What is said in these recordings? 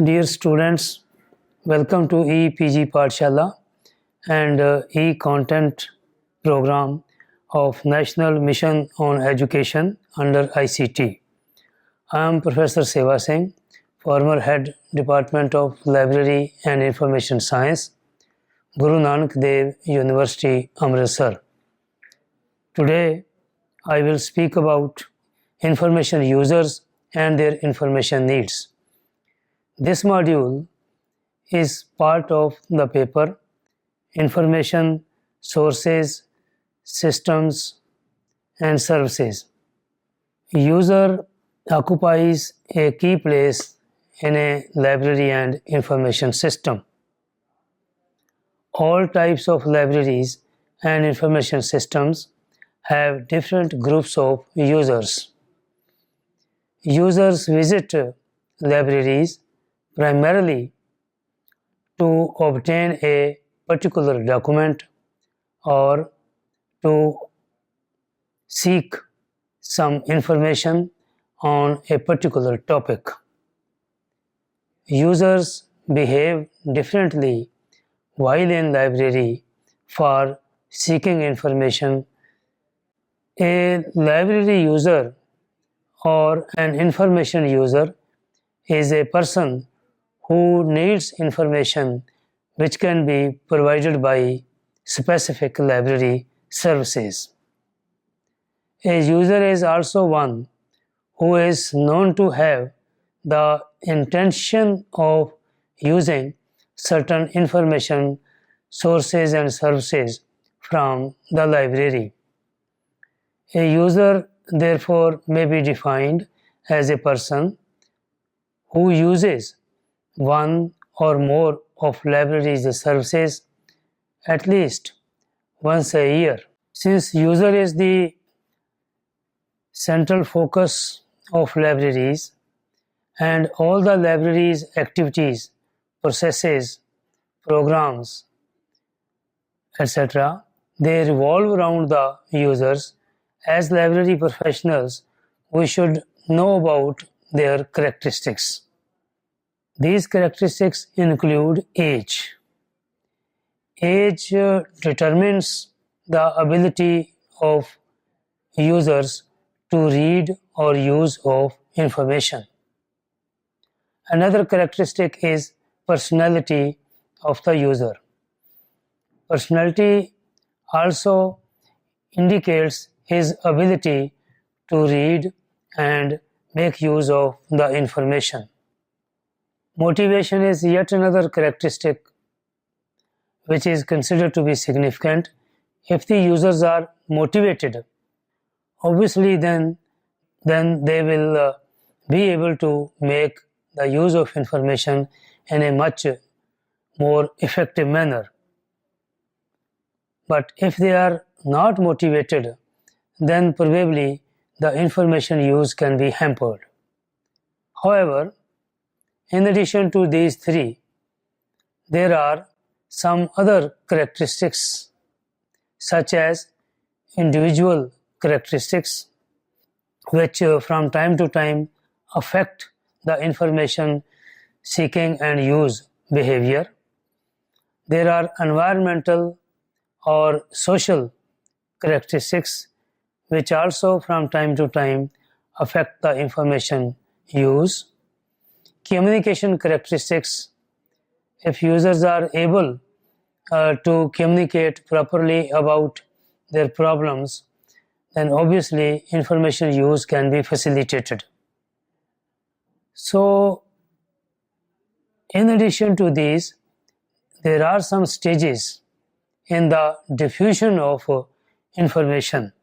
Dear students, welcome to e-PG Pathshala and e-content program of National Mission on Education under ICT. I am Professor Seva Singh, former Head Department of Library and Information Science, Guru Nanak Dev University, Amritsar. Today, I will speak about information users and their information needs. This module is part of the paper Information Sources, Systems and Services. User occupies a key place in a library and information system. All types of libraries and information systems have different groups of users. Users visit libraries primarily to obtain a particular document or to seek some information on a particular topic. Users behave differently while in library for seeking information. A library user or an information user is a person who needs information which can be provided by specific library services. A user is also one who is known to have the intention of using certain information sources and services from the library. A user therefore may be defined as a person who uses one or more of library's services at least once a year. Since user is the central focus of libraries and all the library's activities, processes, programs, etc., they revolve around the users. As library professionals, we should know about their characteristics. These characteristics include age. Age determines the ability of users to read or use of information. Another characteristic is personality of the user. Personality also indicates his ability to read and make use of the information. Motivation is yet another characteristic which is considered to be significant. If the users are motivated, obviously then they will be able to make the use of information in a much more effective manner. But if they are not motivated, then probably the information use can be hampered. However, in addition to these three, there are some other characteristics such as individual characteristics which from time to time affect the information seeking and use behavior. There are environmental or social characteristics which also from time to time affect the information use. Communication characteristics, if users are able to communicate properly about their problems, then obviously information use can be facilitated. So, in addition to these, there are some stages in the diffusion of information,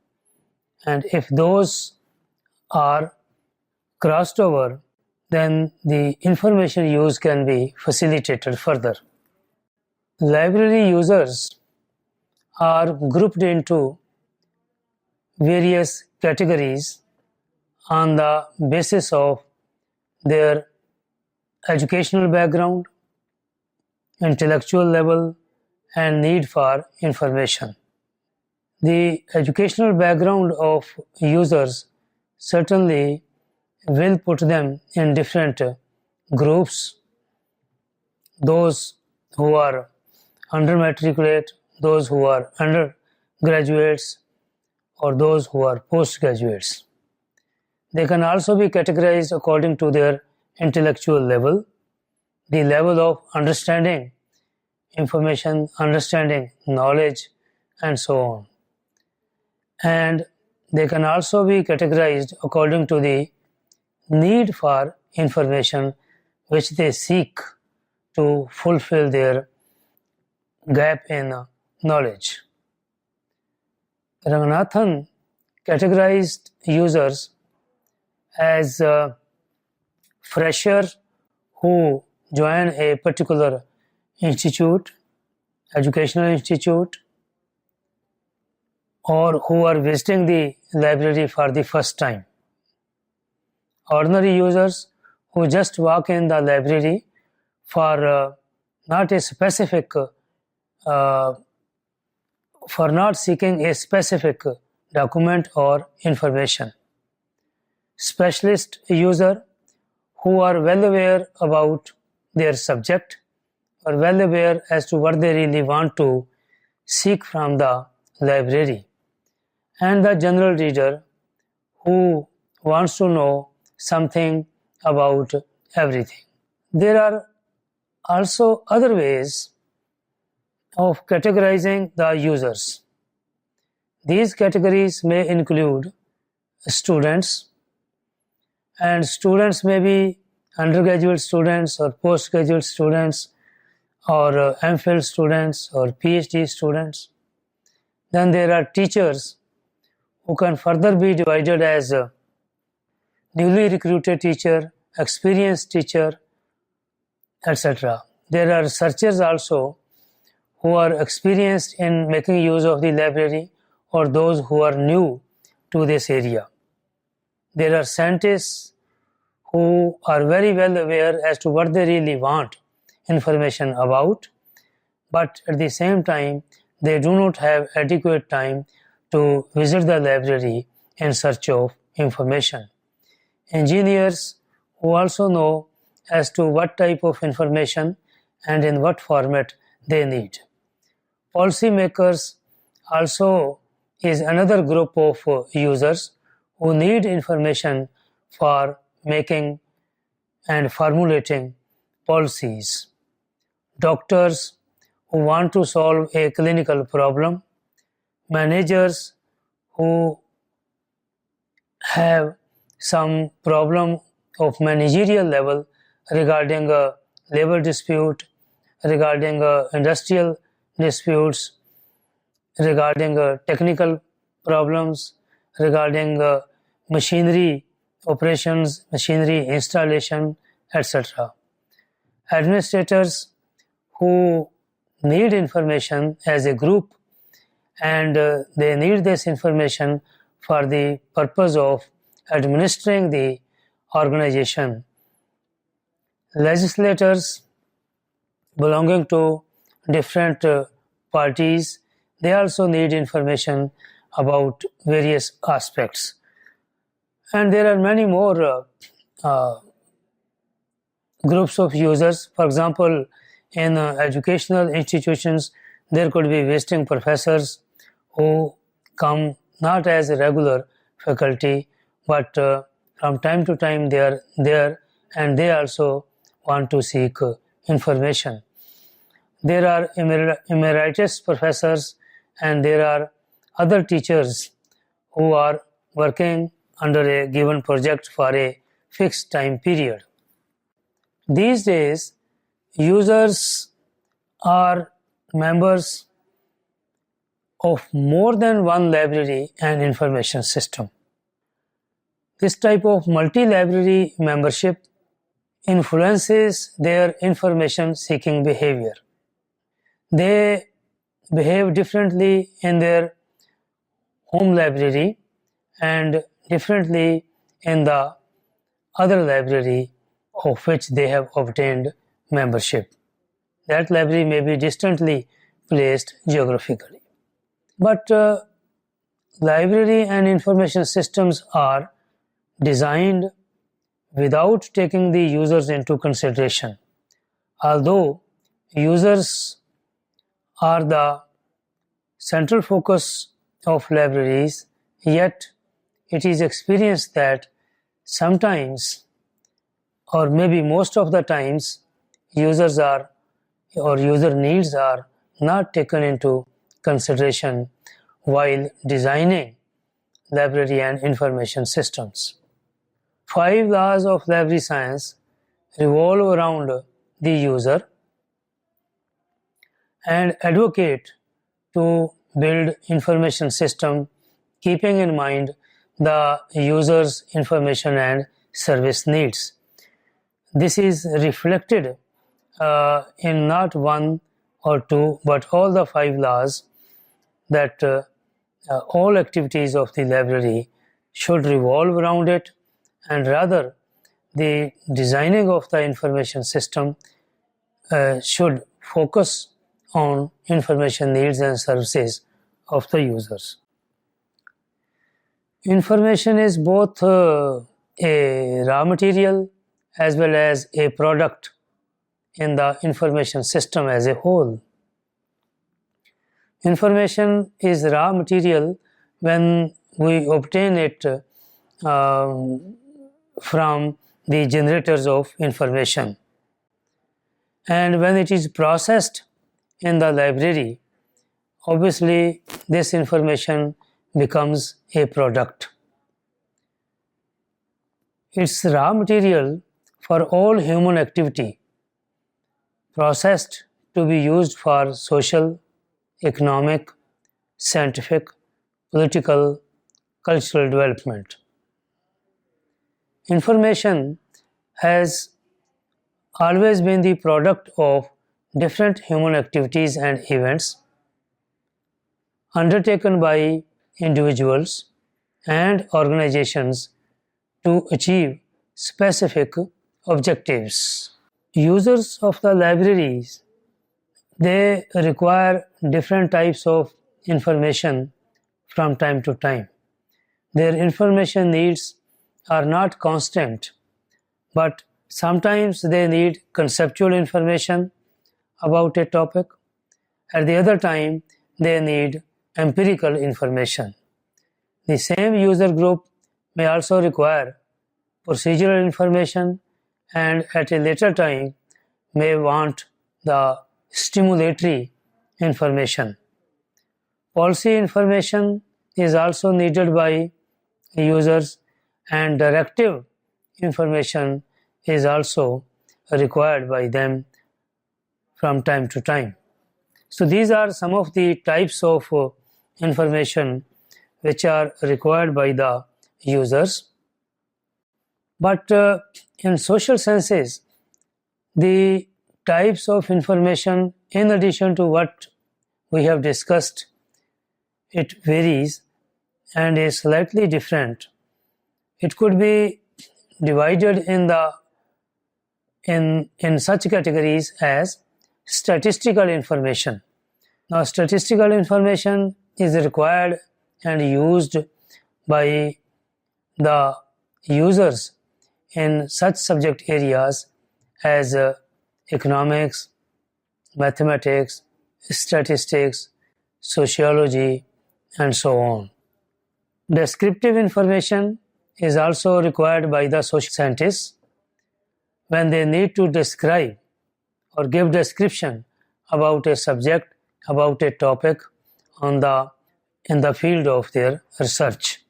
and if those are crossed over, then the information use can be facilitated further. Library users are grouped into various categories on the basis of their educational background, intellectual level, and need for information. The educational background of users certainly will put them in different groups those who are undermatriculate, those who are undergraduates, or those who are postgraduates. They can also be categorized according to their intellectual level, the level of understanding information, understanding knowledge, and so on. And they can also be categorized according to the need for information which they seek to fulfill their gap in knowledge. Ranganathan categorized users as freshers who join a particular institute, educational institute, or who are visiting the library for the first time. Ordinary users who just walk in the library for not a specific, for not seeking a specific document or information. Specialist user who are well aware about their subject or well aware as to what they really want to seek from the library. And the general reader who wants to know something about everything. There are also other ways of categorizing the users. These categories may include students, and students may be undergraduate students or postgraduate students or MPhil students or PhD students. Then there are teachers who can further be divided as a newly recruited teacher, experienced teacher, etc. There are researchers also who are experienced in making use of the library or those who are new to this area. There are scientists who are very well aware as to what they really want information about, but at the same time they do not have adequate time to visit the library in search of information. Engineers who also know as to what type of information and in what format they need. Policymakers also is another group of users who need information for making and formulating policies. Doctors who want to solve a clinical problem. Managers who have some problem of managerial level regarding a labor dispute, regarding industrial disputes, regarding technical problems, regarding machinery operations, machinery installation, etc. Administrators who need information as a group, and they need this information for the purpose of administering the organization. Legislators belonging to different parties, they also need information about various aspects. And there are many more groups of users. For example, in educational institutions, there could be visiting professors who come not as a regular faculty, but from time to time they are there and they also want to seek information. There are emeritus professors and there are other teachers who are working under a given project for a fixed time period. These days, users are members of more than one library and information system. This type of multi-library membership influences their information seeking behavior. They behave differently in their home library and differently in the other library of which they have obtained membership. That library may be distantly placed geographically. But library and information systems are designed without taking the users into consideration. Although Users are the central focus of libraries, yet it is experienced that sometimes, or maybe most of the times, users are or user needs are not taken into consideration while designing library and information systems. 5 laws of library science revolve around the user and advocate to build information system keeping in mind the user's information and service needs. This is reflected in not one or two but all the 5 laws that all activities of the library should revolve around it, and rather the designing of the information system should focus on information needs and services of the users. Information is both a raw material as well as a product in the information system as a whole. Information is raw material when we obtain it from the generators of information, and when it is processed in the library, obviously this information becomes a product. It's raw material for all human activity, processed to be used for social, economic, scientific, political, cultural development. Information has always been the product of different human activities and events undertaken by individuals and organizations to achieve specific objectives. Users of the libraries, they require different types of information from time to time. Their information needs are not constant, but sometimes they need conceptual information about a topic. At the other time, they need empirical information. The same user group may also require procedural information, and at a later time may want the stimulatory information. Policy information is also needed by users, and directive information is also required by them from time to time. So these are some of the types of information which are required by the users. But in social senses, the types of information, in addition to what we have discussed, it varies and is slightly different. It could be divided in such categories as statistical information. Now, statistical information is required and used by the users in such subject areas as economics, mathematics, statistics, sociology, and so on. Descriptive information is also required by the social scientists when they need to describe or give description about a subject, about a topic in the field of their research.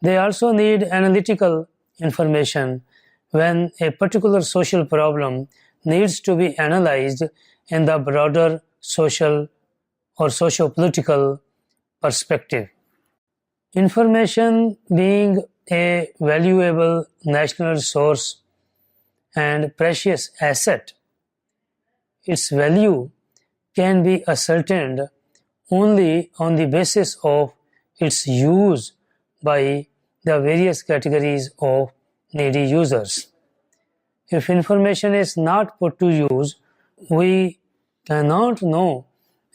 They also need analytical information when a particular social problem needs to be analyzed in the broader social or socio-political perspective. Information being a valuable national resource and precious asset, its value can be ascertained only on the basis of its use by the various categories of needy users. If information is not put to use, we cannot know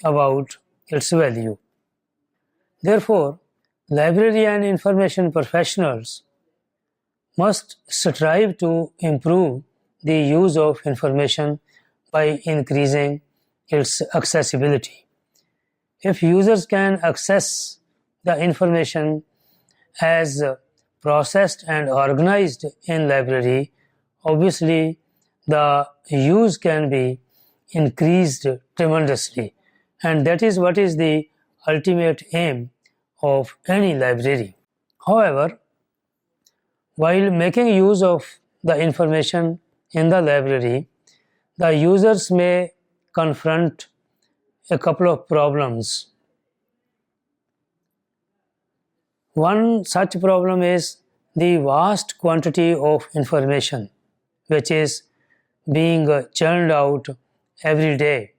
about its value. Therefore, library and information professionals must strive to improve the use of information by increasing its accessibility. If users can access the information as processed and organized in library, obviously the use can be increased tremendously, and that is what is the ultimate aim of any library. However, while making use of the information in the library, the users may confront a couple of problems. One such problem is the vast quantity of information which is being churned out every day,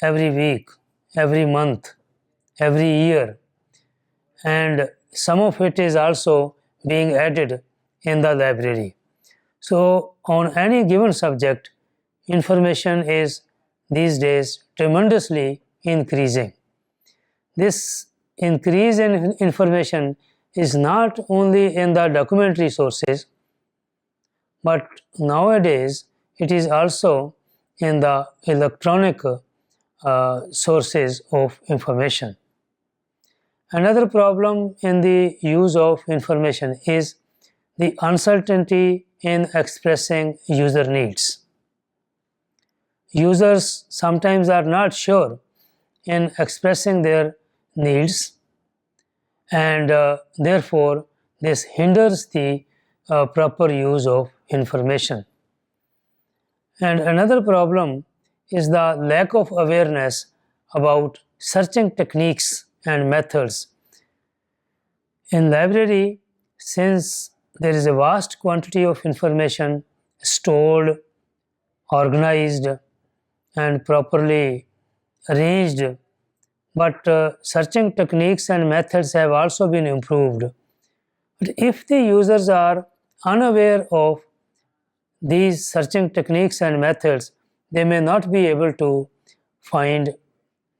every week, every month, every year, and some of it is also being added in the library. So, on any given subject, information is these days tremendously increasing. This increase in information is not only in the documentary sources, but nowadays it is also in the electronic sources of information. Another problem in the use of information is the uncertainty in expressing user needs. Users sometimes are not sure in expressing their needs, and therefore this hinders the proper use of information. And another problem is the lack of awareness about searching techniques and methods. In library, since there is a vast quantity of information stored, organized, and properly arranged, but searching techniques and methods have also been improved. But if the users are unaware of these searching techniques and methods, they may not be able to find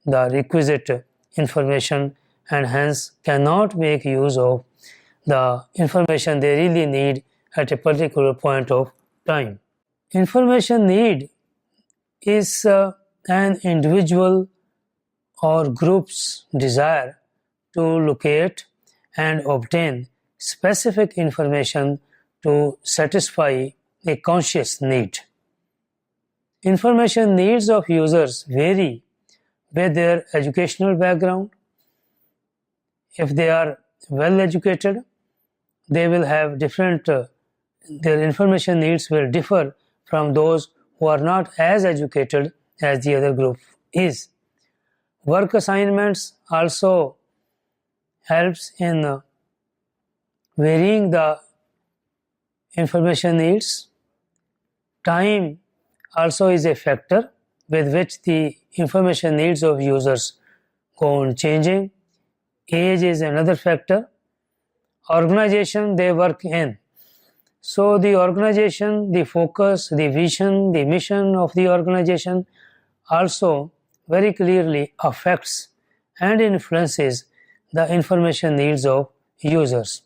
the requisite information and hence cannot make use of the information they really need at a particular point of time. Information need is an individual or group's desire to locate and obtain specific information to satisfy a conscious need. Information needs of users vary with their educational background. If they are well educated, they will have different, their information needs will differ from those who are not as educated as the other group is. Work assignments also helps in varying the information needs. Time also is a factor with which the information needs of users go on changing. Age is another factor. Organization they work in. So the organization, the focus, the vision, the mission of the organization also very clearly affects and influences the information needs of users.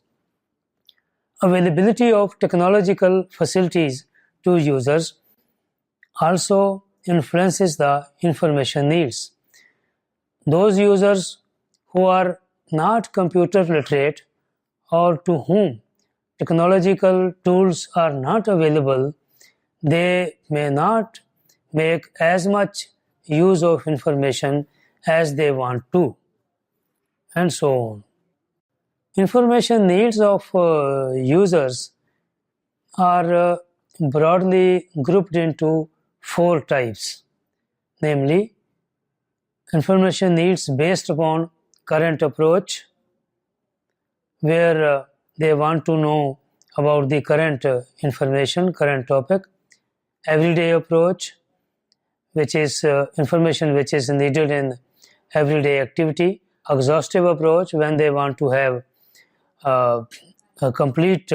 Availability of technological facilities to users also influences the information needs. Those users who are not computer literate or to whom technological tools are not available, they may not make as much use of information as they want to, and so on. Information needs of users are broadly grouped into 4 types, namely information needs based upon current approach, where they want to know about the current information, current topic. Everyday approach, which is information which is needed in everyday activity. Exhaustive approach, when they want to have a complete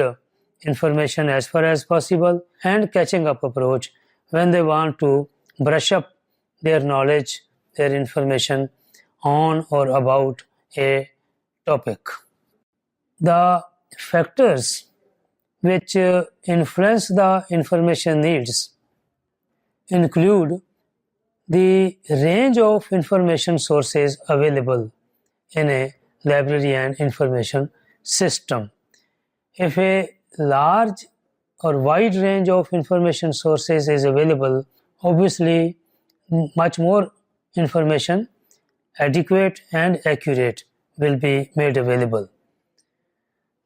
information as far as possible. And catching up approach, when they want to brush up their knowledge, their information on or about a topic. The factors which influence the information needs include the range of information sources available in a library and information system. If a large or wide range of information sources is available, obviously much more information, adequate and accurate, will be made available.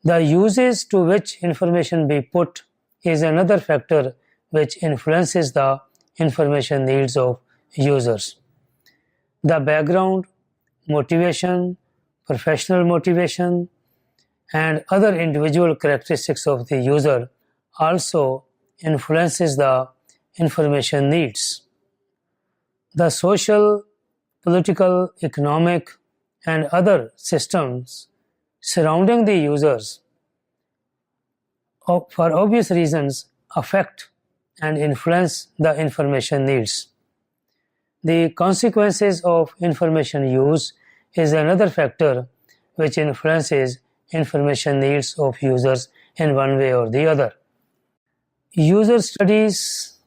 The uses to which information be put is another factor which influences the information needs of users. The background, motivation, professional motivation, and other individual characteristics of the user also influences the information needs. The social, political, economic, and other systems surrounding the users, for obvious reasons, affect and influence the information needs. The consequences of information use is another factor which influences information needs of users in one way or the other. User studies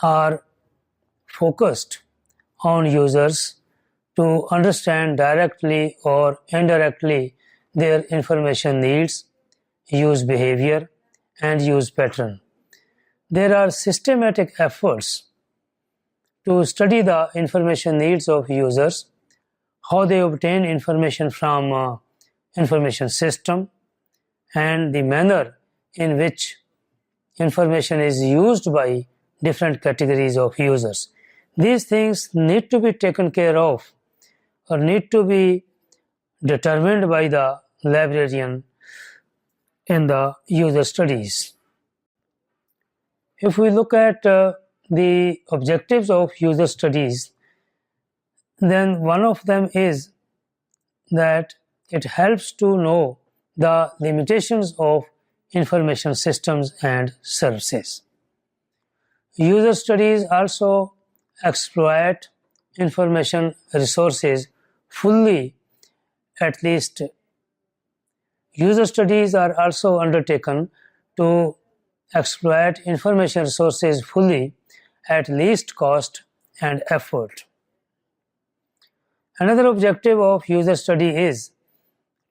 are focused on users to understand directly or indirectly their information needs, use behavior, and use pattern. There are systematic efforts to study the information needs of users, how they obtain information from information system, and the manner in which information is used by different categories of users. These things need to be taken care of or need to be determined by the librarian in the user studies. If we look at the objectives of user studies, then one of them is that it helps to know the limitations of information systems and services. User studies also exploit information resources fully, at least. User studies are also undertaken to exploit information resources fully at least cost and effort. Another objective of user study is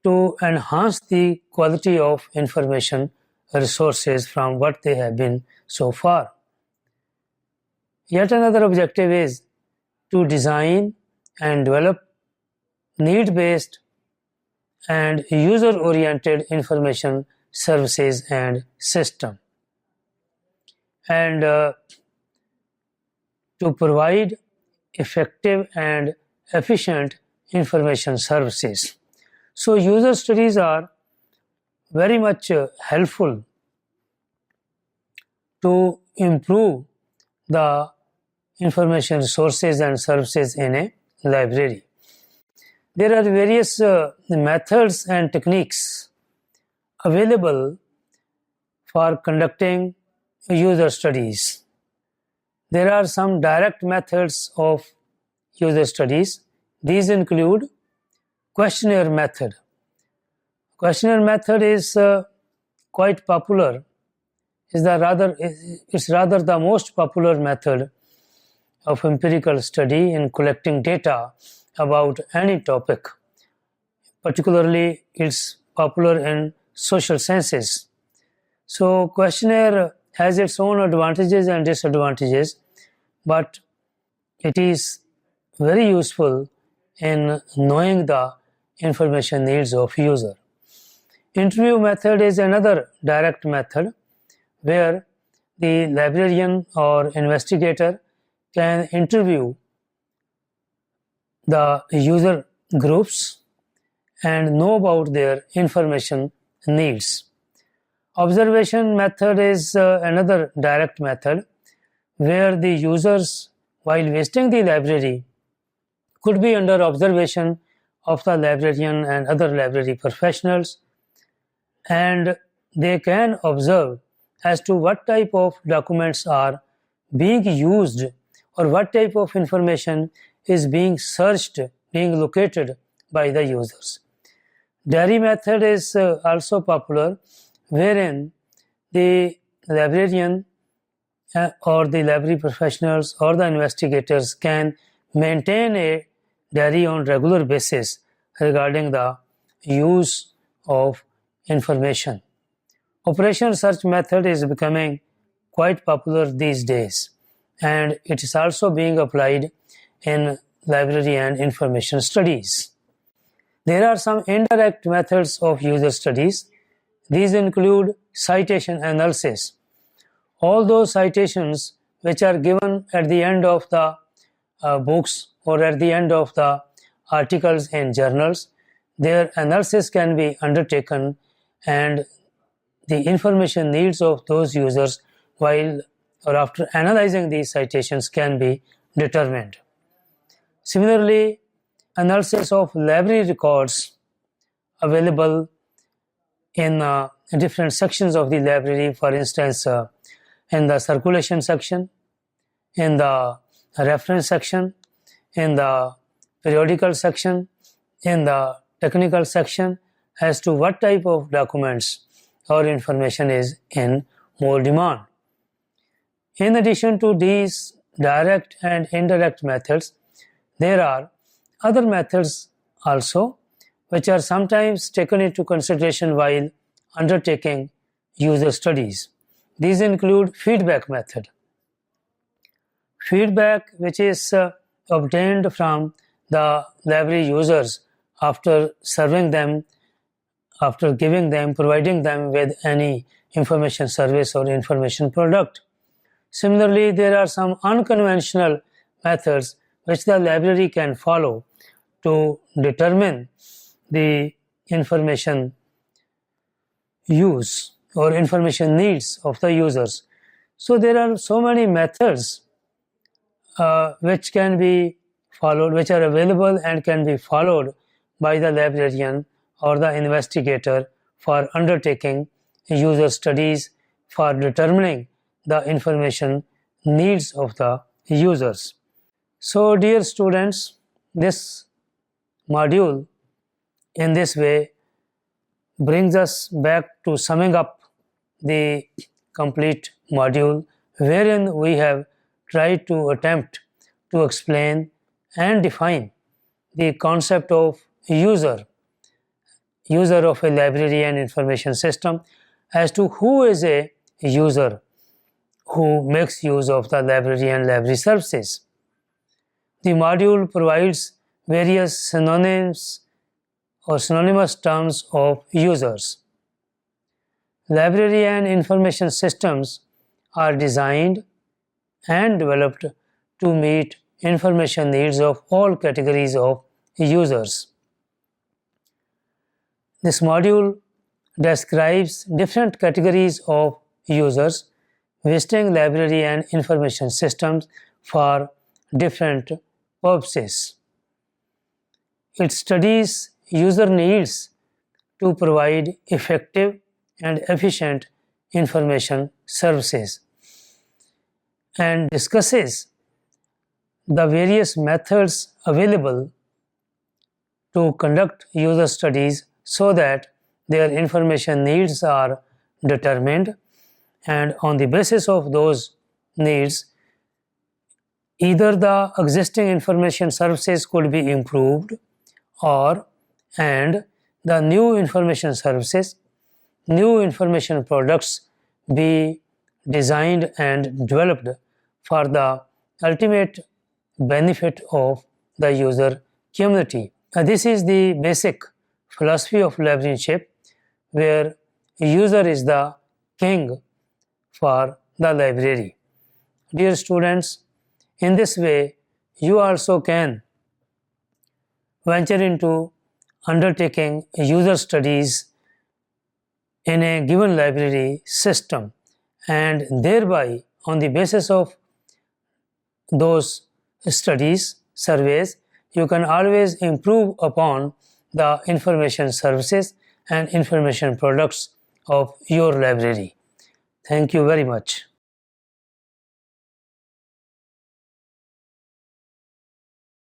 to enhance the quality of information resources from what they have been so far. Yet another objective is to design and develop need-based and user-oriented information services and system, and to provide effective and efficient information services. So user studies are very much helpful to improve the information resources and services in a library. There are various methods and techniques available for conducting user studies. There are some direct methods of user studies. These include questionnaire method. Questionnaire method is quite popular. It's rather the most popular method of empirical study in collecting data about any topic. Particularly, it's popular in social sciences. So, questionnaire has its own advantages and disadvantages, but it is very useful in knowing the information needs of user. Interview method is another direct method where the librarian or investigator can interview the user groups and know about their information needs. Observation method is another direct method where the users, while visiting the library, could be under observation of the librarian and other library professionals, and they can observe as to what type of documents are being used or what type of information is being searched, being located by the users. Diary method is also popular, wherein the librarian or the library professionals or the investigators can maintain a diary on regular basis regarding the use of information. Operation research method is becoming quite popular these days, and it is also being applied in library and information studies. There are some indirect methods of user studies. These include citation analysis. All those citations which are given at the end of the books or at the end of the articles in journals, their analysis can be undertaken and the information needs of those users while or after analyzing these citations can be determined. Similarly, analysis of library records available in different sections of the library, for instance, in the circulation section, in the reference section, in the periodical section, in the technical section, as to what type of documents or information is in more demand. In addition to these direct and indirect methods, there are other methods also which are sometimes taken into consideration while undertaking user studies. These include feedback method. Feedback which is obtained from the library users after serving them, after giving them, providing them with any information service or information product. Similarly, there are some unconventional methods which the library can follow to determine the information use or information needs of the users. So there are so many methods which can be followed, which are available and can be followed by the librarian or the investigator for undertaking user studies, for determining the information needs of the users. So dear students, this module in this way brings us back to summing up the complete module, wherein we have tried to attempt to explain and define the concept of user of a library and information system, as to who is a user who makes use of the library and library services. The module provides various synonyms or synonymous terms of users. Library and information systems are designed and developed to meet information needs of all categories of users. This module describes different categories of users visiting library and information systems for different purposes. It studies user needs to provide effective and efficient information services and discusses the various methods available to conduct user studies so that their information needs are determined, and on the basis of those needs, either the existing information services could be improved and the new information services, new information products be designed and developed for the ultimate benefit of the user community. This is the basic philosophy of librarianship, where user is the king for the library. Dear students, in this way, you also can venture into undertaking user studies in a given library system, and thereby, on the basis of those studies, surveys, you can always improve upon the information services and information products of your library. Thank you very much.